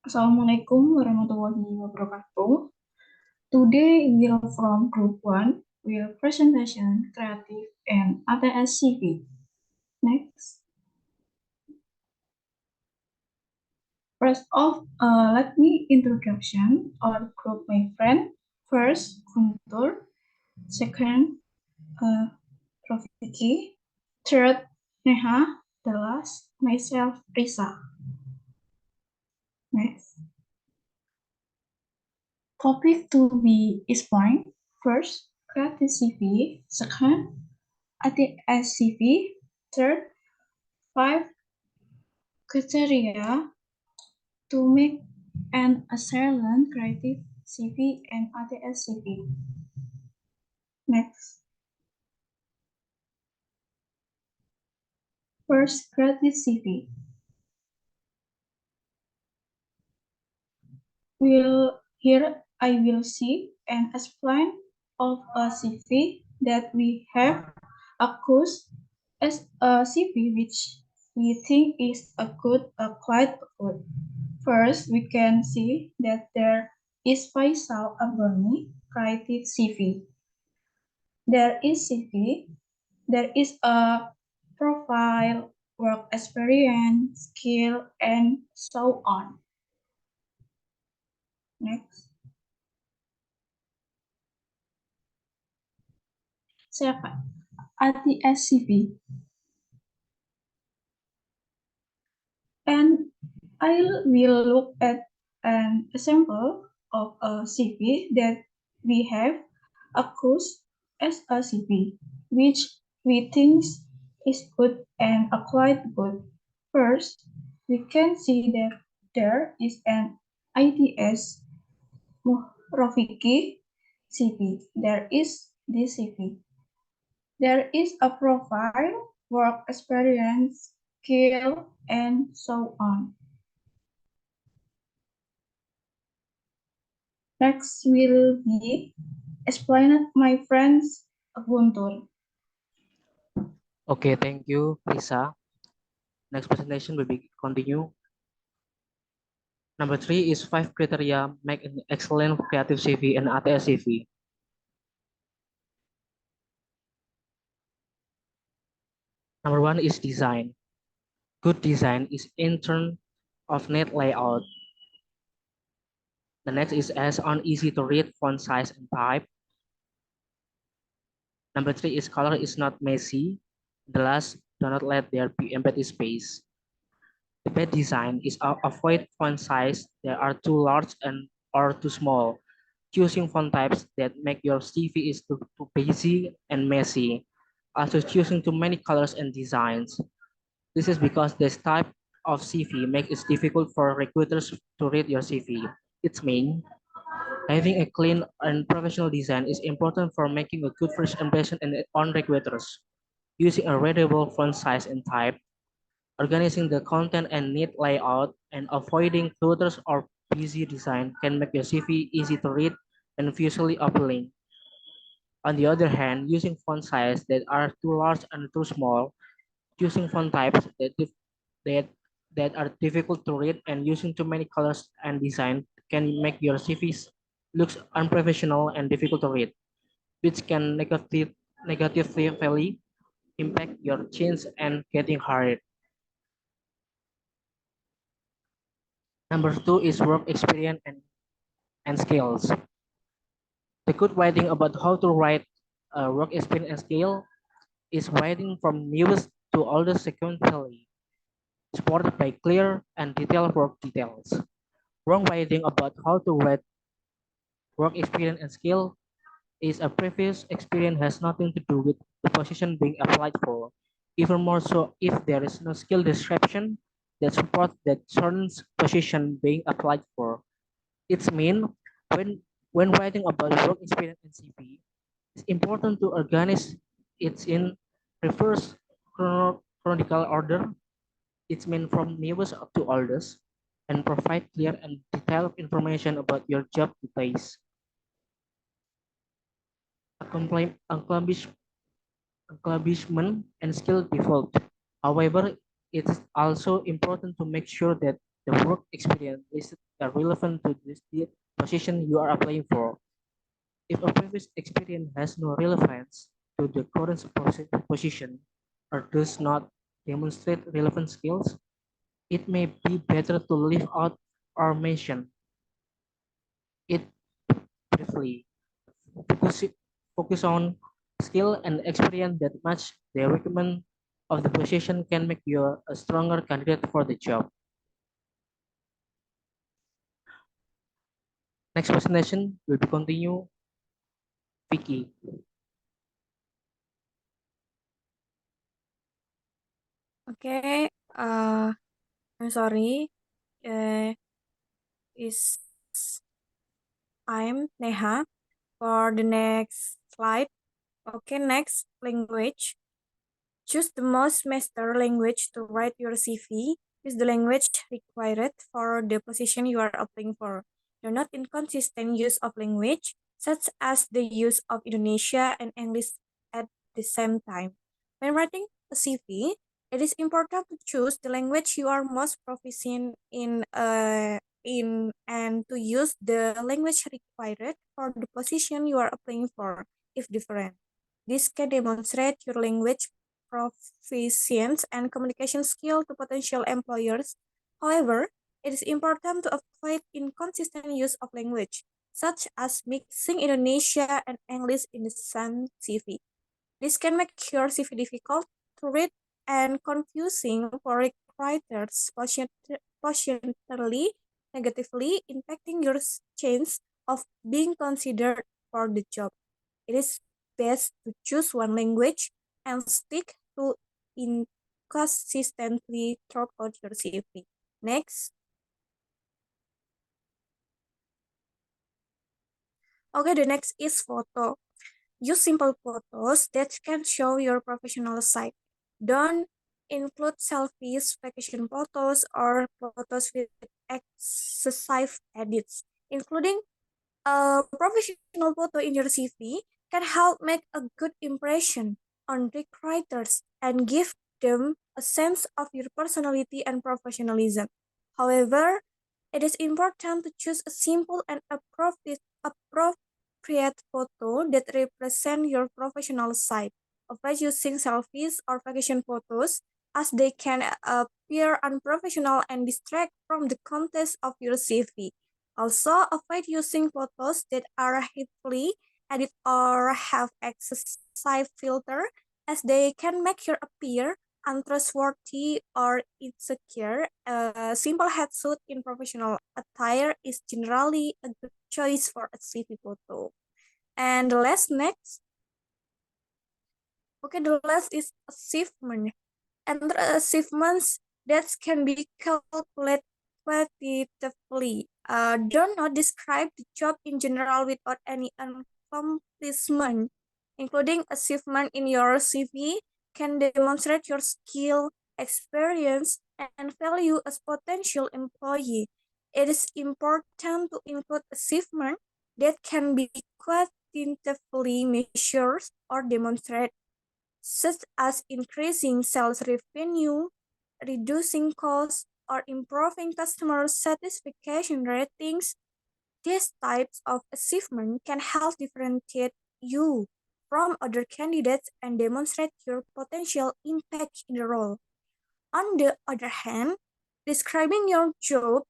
Assalamualaikum warahmatullahi wabarakatuh. Today we'll from Group 1 will presentation creative and ATS CV. Next. First off, let me introduction our group my friend. First, Guntur. Second, Rafiki. Third, Neha. The last, myself, Risa. Next. Topic to be explained. First, creative CV. Second, ATS CV. Third, 5 criteria to make an excellent creative CV and ATS CV. Next. First, creative CV. Here I will see an explain of a CV that we have accused as a CV which we think is quite good. First, we can see that there is Faisal Abani creative CV. There is CV. There is a profile, work experience, skill, and so on. Next. Second, ATS CV. And I will look at an example of a CV that we have accused as a CV, which we think is good and quite good. First, we can see that there is an IDS Rafiki CV. There is this CV. There is a profile, work experience, skill, and so on. Next will be explained my friends Guntur. Okay, thank you, Lisa. Next presentation will be continue. Number 3 is 5 criteria make an excellent creative CV and ATS CV. Number 1 is design. Good design is in terms of net layout. The next is as on easy to read font size and type. Number 3 is color is not messy. The last, do not let there be empty space. The bad design is avoid font size that are too large and or too small. Choosing font types that make your CV is too busy and messy. Also choosing too many colors and designs. This is because this type of CV makes it difficult for recruiters to read your CV. Its mean having a clean and professional design is important for making a good first impression on recruiters. Using a readable font size and type, organizing the content and neat layout, and avoiding clutters or busy design can make your CV easy to read and visually appealing. On the other hand, using font size that are too large and too small, using font types that, that are difficult to read, and using too many colors and design can make your CVs looks unprofessional and difficult to read, which can negatively impact your chance and getting hired. Number 2 is work experience and skills. The good writing about how to write work experience and skill is writing from newest to oldest sequentially, supported by clear and detailed work details. Wrong writing about how to write work experience and skill is a previous experience has nothing to do with the position being applied for. Even more so if there is no skill description that supports that certain position being applied for. It's mean when when writing about work experience in CP, it's important to organize it in reverse chronological order. It's meant from newest to oldest and provide clear and detailed information about your job details. Accomplishment and skill default. However, it is also important to make sure that the work experience listed are relevant to the position you are applying for. If a previous experience has no relevance to the current position or does not demonstrate relevant skills, it may be better to leave out or mention it briefly. Focus, focus on skill and experience that match the requirement of the position can make you a stronger candidate for the job. Next presentation will be continue Vicky. Okay, I'm sorry. Is I'm Neha. For the next slide. Okay, next language. Choose the most master language to write your CV. Use the language required for the position you are applying for. Do not inconsistent use of language, such as the use of Indonesia and English at the same time. When writing a CV, it is important to choose the language you are most proficient in and to use the language required for the position you are applying for, if different. This can demonstrate your language proficiency and communication skill to potential employers. However, it is important to avoid inconsistent use of language, such as mixing Indonesia and English in the same CV. This can make your CV difficult to read and confusing for writers, potentially negatively impacting your chance of being considered for the job. It is best to choose one language and stick to inconsistently throughout your CV. Next. Okay, the next is photo. Use simple photos that can show your professional side. Don't include selfies, vacation photos, or photos with excessive edits. Including a professional photo in your CV can help make a good impression on recruiters and give them a sense of your personality and professionalism. However, it is important to choose a simple and appropriate photo that represent your professional side. Avoid using selfies or vacation photos as they can appear unprofessional and distract from the context of your CV. Also, avoid using photos that are heavily edited or have excessive filter as they can make you appear untrustworthy or insecure. A simple headshot in professional attire is generally a good choice for a CV photo. And the last next, okay, the last is achievement. And achievements that can be calculated quantitatively. Do not describe the job in general without any accomplishment, including achievement in your CV, can demonstrate your skill, experience, and value as potential employee. It is important to include achievement that can be quantitatively measured or demonstrated, such as increasing sales revenue, reducing costs, or improving customer satisfaction ratings. These types of achievement can help differentiate you from other candidates and demonstrate your potential impact in the role. On the other hand, describing your job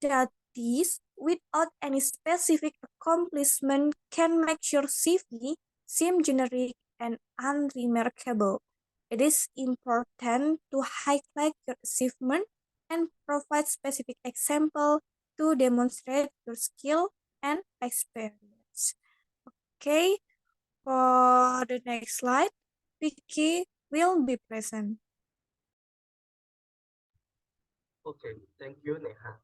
duties without any specific accomplishment can make your CV seem generic and unremarkable. It is important to highlight your achievement and provide specific example to demonstrate your skill and experience. Okay, for the next slide, Vicky will be present. Okay, thank you, Neha.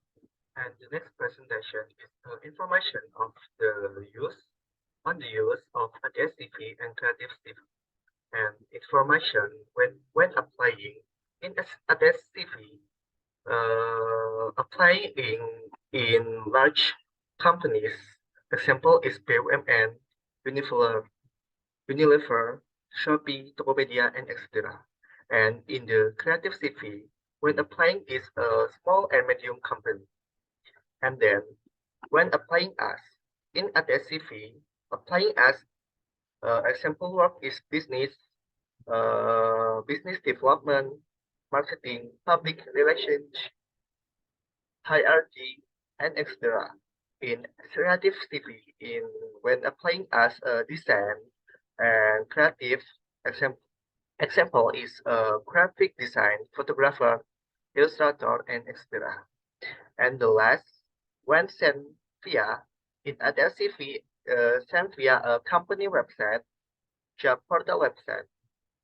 And the next presentation is information of the use of Adobe CV and Creative CV, and information when applying in Adobe CV. Applying in large companies. Example is BUMN, Unilever, Shopee, Tokopedia, and etc. And in the Creative CV, when applying is a small and medium company. And then when applying as in at SCV, applying as example work is business development, marketing, public relations, hierarchy, and etc. In creative CV, in when applying as a design and creative example is a graphic design, photographer, illustrator, and etc. And the last, when sent via in other CV, sent via a company website, job portal website,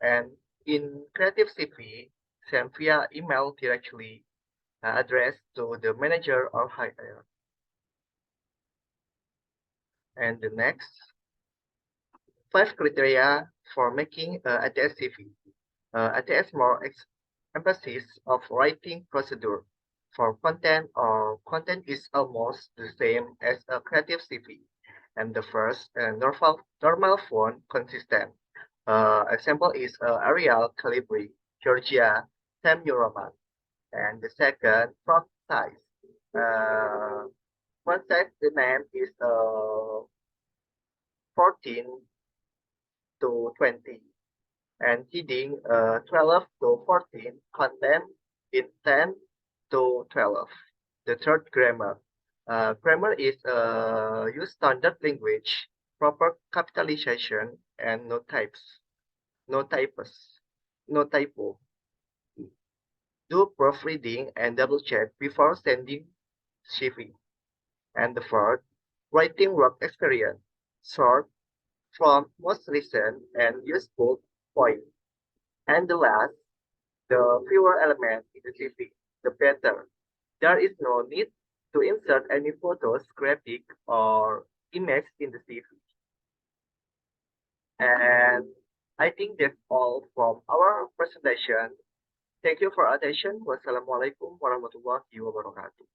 and in creative CV, sent via email directly addressed to the manager or higher. And the next, 5 criteria for making ATS CV. ATS more emphasis of writing procedure. For content is almost the same as a creative CV. And the first, normal font consistent. Example is Arial, Calibri, Georgia, Times New Roman. And the second, font size. Font size, the name is 14 to 20. And heading 12 to 14, content in 10 to 12. The third, grammar. Grammar is use standard language, proper capitalization, and no types, no typos, no typo. Do proofreading and double check before sending CV. And the fourth, writing work experience, short, from most recent and useful point. And the last, the fewer elements in the CV, the better. There is no need to insert any photos, graphic, or image in the CV. And I think that's all from our presentation. Thank you for attention. Wassalamualaikum warahmatullahi wabarakatuh.